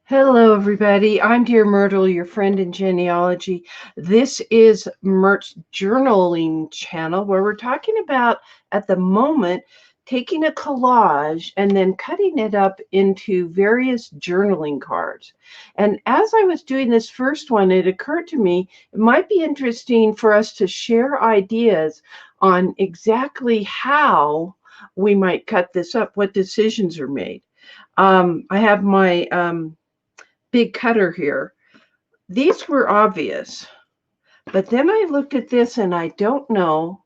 Hello, everybody. I'm Dear Myrtle, your friend in genealogy. This is Myrt's journaling channel where we're talking about, at the moment, taking a collage and then cutting it up into various journaling cards. And as I was doing this first one, it occurred to me it might be interesting for us to share ideas on exactly how we might cut this up, what decisions are made. I have my big cutter here. These were obvious, but then I looked at this and I don't know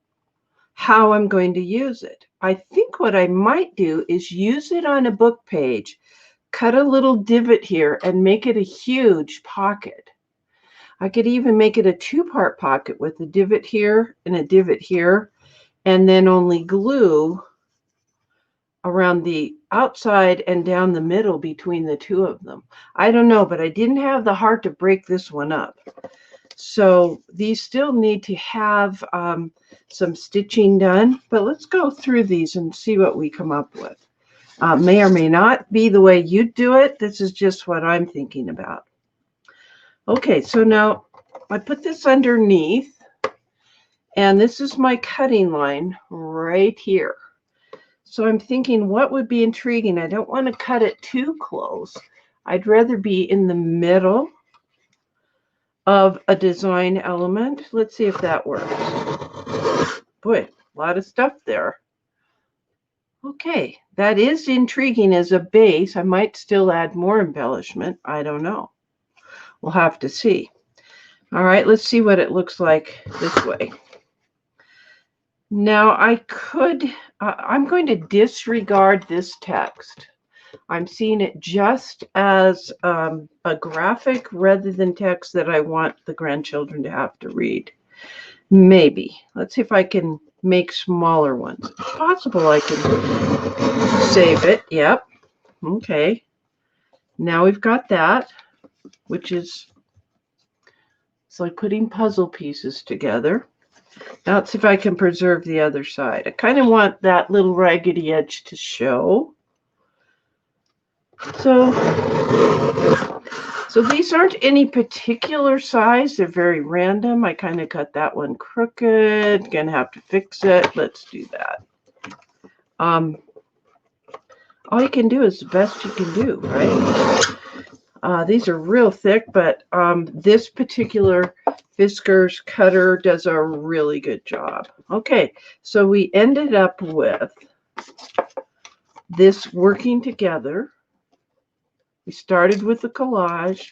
how I'm going to use it. I think what I might do is use it on a book page, cut a little divot here and make it a huge pocket. I could even make it a two-part pocket with a divot here and a divot here, and then only glue around the outside and down the middle between the two of them. I don't know, but I didn't have the heart to break this one up. So these still need to have some stitching done, but let's go through these and see what we come up with. May or may not be the way you do it. This is just what I'm thinking about. Okay, so now I put this underneath, and this is my cutting line right here. So I'm thinking, what would be intriguing? I don't want to cut it too close. I'd rather be in the middle of a design element. Let's see if that works. Boy, a lot of stuff there. Okay, that is intriguing as a base. I might still add more embellishment. I don't know. We'll have to see. All right, let's see what it looks like this way. Now I'm going to disregard this text. I'm seeing it just as a graphic rather than text that I want the grandchildren to have to read. Maybe. Let's see if I can make smaller ones. It's possible I can save it. Yep. Okay. Now we've got that, which is, it's like putting puzzle pieces together. Now let's see if I can preserve the other side. I kind of want that little raggedy edge to show. So these aren't any particular size. They're very random. I kind of cut that one crooked. Gonna have to fix it. Let's do that. All you can do is the best you can do, right? These are real thick, but this particular Fiskars cutter does a really good job. Okay, so we ended up with this working together. We started with the collage,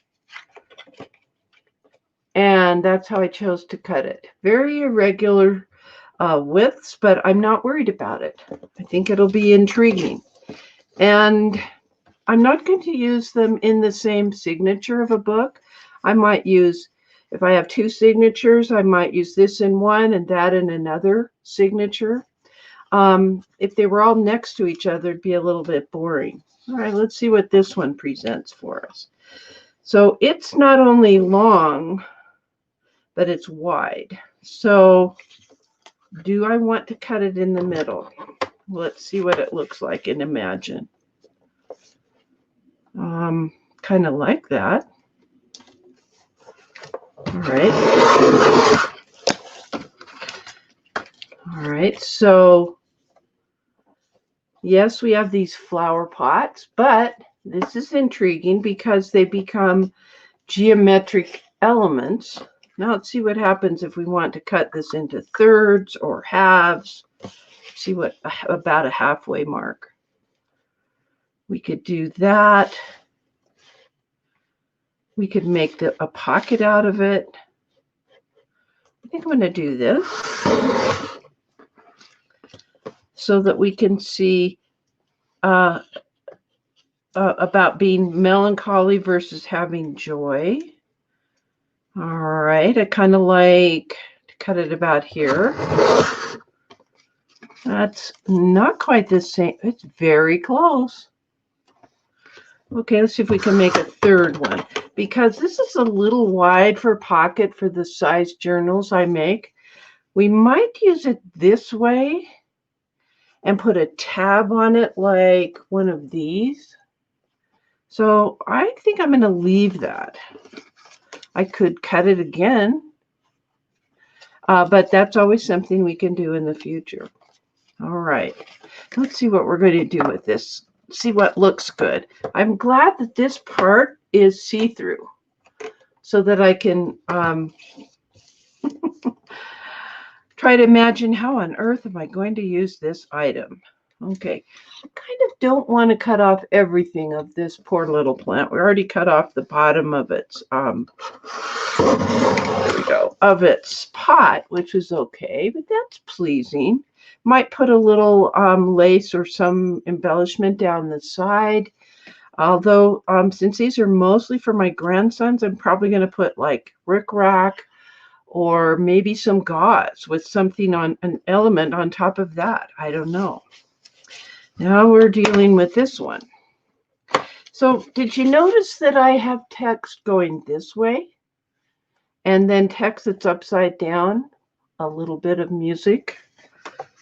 and that's how I chose to cut it. Very irregular widths, but I'm not worried about it. I think it'll be intriguing. And I'm not going to use them in the same signature of a book. I might use, if I have two signatures, I might use this in one and that in another signature. If they were all next to each other, it'd be a little bit boring. All right, let's see what this one presents for us. So it's not only long, but it's wide. So do I want to cut it in the middle? Let's see what it looks like and imagine. Kind of like that. All right. All right, so yes, we have these flower pots, but this is intriguing because they become geometric elements. Now let's see what happens if we want to cut this into thirds or halves. See what about a halfway mark. We could do that. We could make a pocket out of it. I think I'm going to do this so that we can see about being melancholy versus having joy. All right, I kind of like to cut it about here. That's not quite the same. It's very close. Okay, let's see if we can make a third one. Because this is a little wide for a pocket for the size journals I make, we might use it this way and put a tab on it like one of these. So I think I'm going to leave that. I could cut it again, but that's always something we can do in the future. All right, let's see what we're going to do with this. See what looks good. I'm glad that this part is see-through so that I can try to imagine how on earth am I going to use this item. Okay, I kind of don't want to cut off everything of this poor little plant. We already cut off the bottom of its there we go, of its pot, which is okay, but that's pleasing. Might put a little lace or some embellishment down the side. Although, since these are mostly for my grandsons, I'm probably going to put like rickrack or maybe some gauze with something on an element on top of that. I don't know. Now we're dealing with this one. So did you notice that I have text going this way? And then text that's upside down? A little bit of music.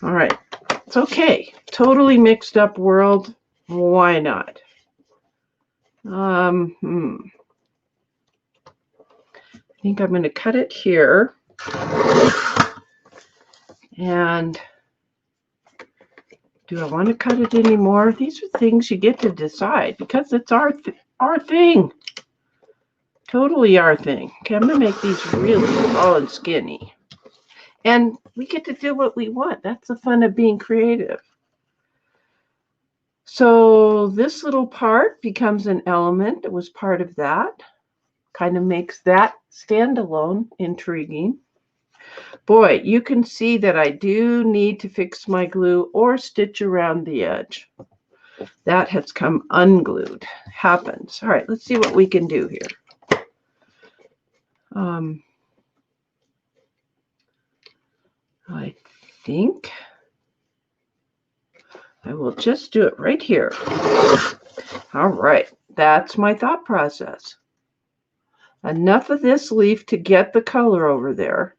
All right. It's okay. Totally mixed up world. Why not? I think I'm going to cut it here. And do I want to cut it anymore? These are things you get to decide because it's our thing. Totally our thing. Okay, I'm going to make these really tall and skinny. And we get to do what we want. That's the fun of being creative. So this little part becomes an element that was part of that. Kind of makes that standalone intriguing. Boy, you can see that I do need to fix my glue or stitch around the edge. That has come unglued. Happens. All right, let's see what we can do here. I think I will just do it right here. All right, that's my thought process. Enough of this leaf to get the color over there,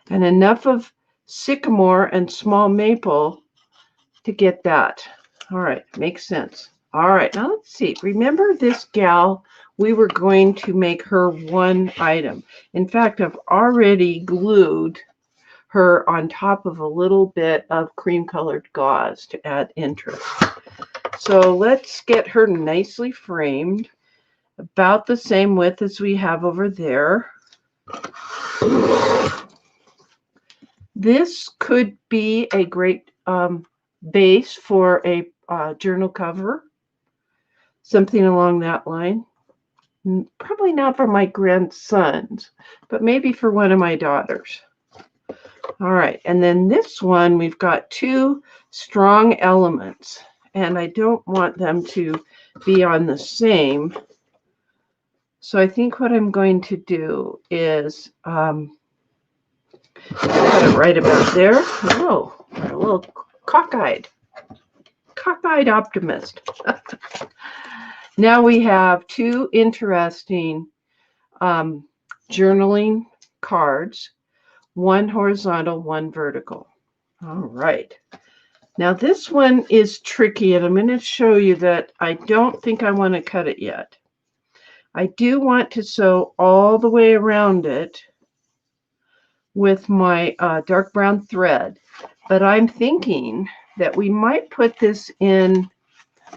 and enough of sycamore and small maple to get that. All right, makes sense. All right, now let's see. Remember this gal? We were going to make her one item. In fact, I've already glued her on top of a little bit of cream-colored gauze to add interest. So let's get her nicely framed, about the same width as we have over there. This could be a great base for a journal cover, something along that line. Probably not for my grandsons, but maybe for one of my daughters. All right, and then this one, we've got two strong elements, and I don't want them to be on the same. So I think what I'm going to do is cut it right about there. Oh, a little cockeyed optimist. Now we have two interesting journaling cards, one horizontal, one vertical. All right. Now this one is tricky, and I'm going to show you that I don't think I want to cut it yet. I do want to sew all the way around it with my dark brown thread, but I'm thinking that we might put this in.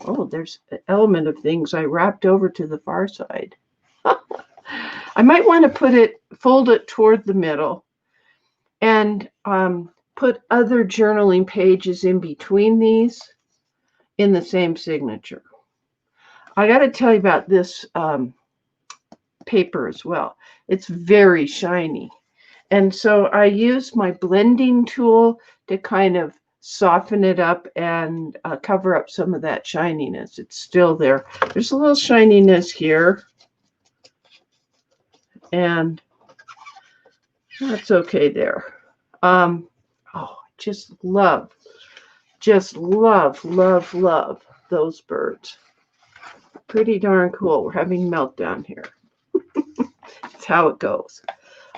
Oh, there's an element of things I wrapped over to the far side. I might want to fold it toward the middle and put other journaling pages in between these in the same signature. I got to tell you about this paper as well. It's very shiny. And so I use my blending tool to kind of soften it up and cover up some of that shininess. It's still there. There's a little shininess here, and that's okay there. Oh, just love those birds. Pretty darn cool. We're having meltdown here. That's how it goes.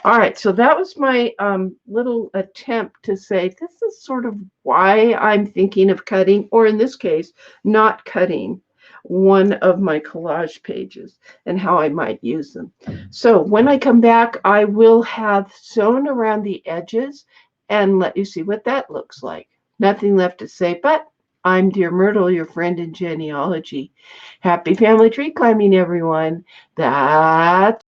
All right, so that was my little attempt to say this is sort of why I'm thinking of cutting, or in this case, not cutting. one of my collage pages and how I might use them. So when I come back, I will have sewn around the edges and let you see what that looks like. Nothing left to say, but I'm Dear Myrtle, your friend in genealogy. Happy family tree climbing, everyone. That's